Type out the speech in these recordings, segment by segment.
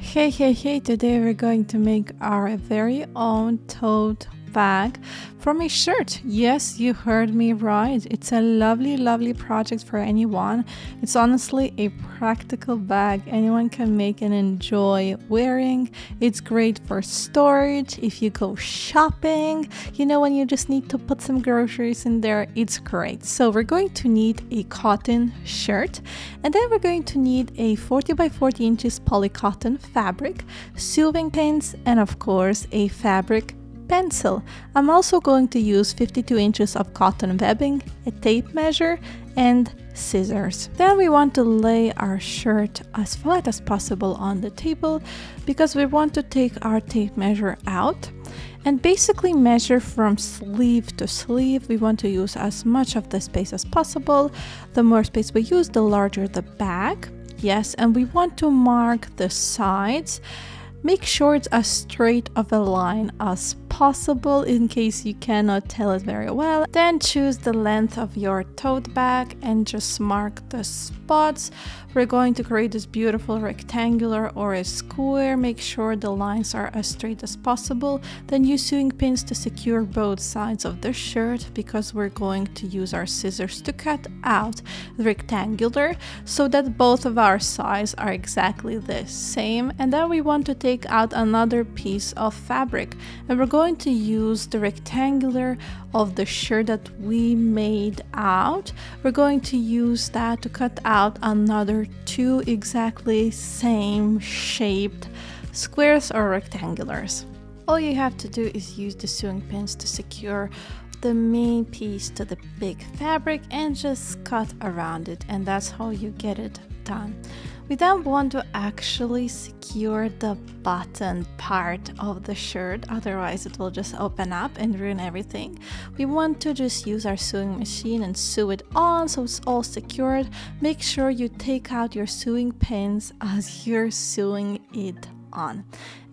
Hey, today we're going to make our very own tote bag from a shirt. Yes, you heard me right. It's a lovely project for anyone. It's honestly a practical bag anyone can make and enjoy wearing. It's great for storage if you go shopping. You know, when you just need to put some groceries in there, it's great. So we're going to need a cotton shirt, and then we're going to need a 40 by 40 inches polycotton fabric, sewing pins, and of course a fabric pencil. I'm also going to use 52 inches of cotton webbing, a tape measure, and scissors. Then we want to lay our shirt as flat as possible on the table because we want to take our tape measure out and basically measure from sleeve to sleeve. We want to use as much of the space as possible. The more space we use, the larger the bag. Yes, and we want to mark the sides. Make sure it's as straight of a line as possible in case you cannot tell it very well. Then choose the length of your tote bag and just mark the spots. We're going to create this beautiful rectangular or a square. Make sure the lines are as straight as possible. Then use sewing pins to secure both sides of the shirt because we're going to use our scissors to cut out the rectangular so that both of our sides are exactly the same. And then we want to take out another piece of fabric, and we're going to use the rectangular of the shirt that we made out. We're going to use that to cut out another two exactly same shaped squares or rectangulars. All you have to do is use the sewing pins to secure the main piece to the big fabric and just cut around it, and that's how you get it done. We then want to actually secure the button part of the shirt, otherwise it will just open up and ruin everything. We want to just use our sewing machine and sew it on so it's all secured. Make sure you take out your sewing pins as you're sewing it on.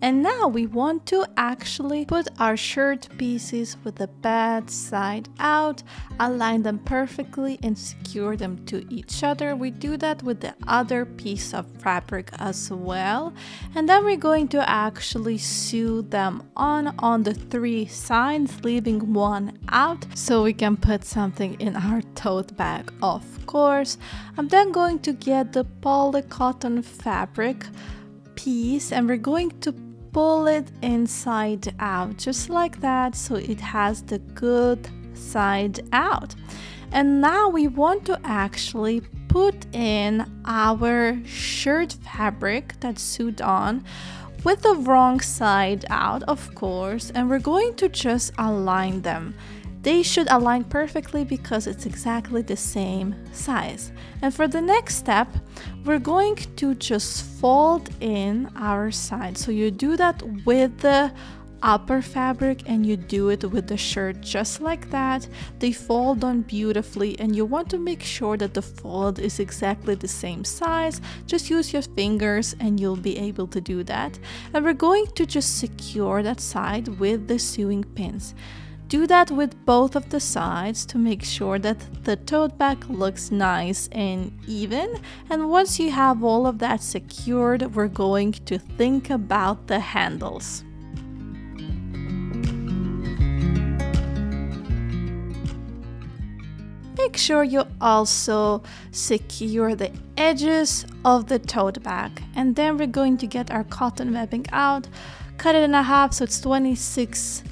And now we want to actually put our shirt pieces with the bad side out, align them perfectly and secure them to each other. We do that with the other piece of fabric as well. And then we're going to actually sew them on the three sides, leaving one out so we can put something in our tote bag, of course. I'm then going to get the polycotton fabric piece and we're going to pull it inside out just like that so it has the good side out. And now we want to actually put in our shirt fabric that's sewed on with the wrong side out, of course, and we're going to just align them. They should align perfectly because it's exactly the same size. And for the next step, we're going to just fold in our side. So you do that with the upper fabric and you do it with the shirt just like that. They fold on beautifully and you want to make sure that the fold is exactly the same size. Just use your fingers and you'll be able to do that. And we're going to just secure that side with the sewing pins. Do that with both of the sides to make sure that the tote bag looks nice and even. And once you have all of that secured, we're going to think about the handles. Make sure you also secure the edges of the tote bag. And then we're going to get our cotton webbing out, cut it in half so it's 26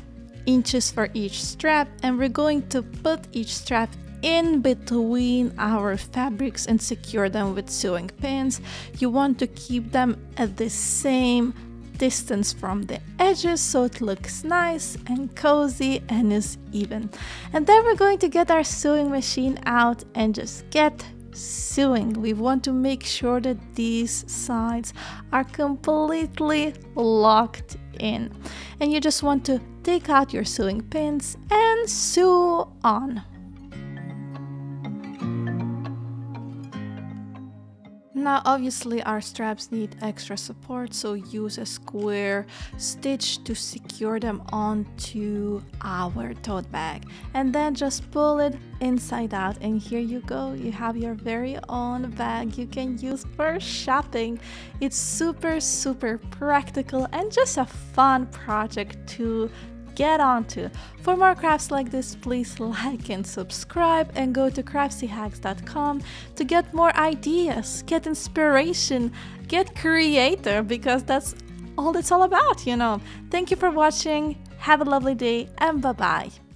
inches for each strap, and we're going to put each strap in between our fabrics and secure them with sewing pins. You want to keep them at the same distance from the edges so it looks nice and cozy and is even. And then we're going to get our sewing machine out and just get sewing. We want to make sure that these sides are completely locked in, and you just want to take out your sewing pins and sew on. Now, obviously, our straps need extra support, so use a square stitch to secure them onto our tote bag. And then just pull it inside out, and here you go. You have your very own bag you can use for shopping. It's super, super practical and just a fun project to get onto. For more crafts like this, please like and subscribe, and go to craftyhacks.com to get more ideas, get inspiration, get creative, because that's all it's all about, you know. Thank you for watching. Have a lovely day, and bye-bye.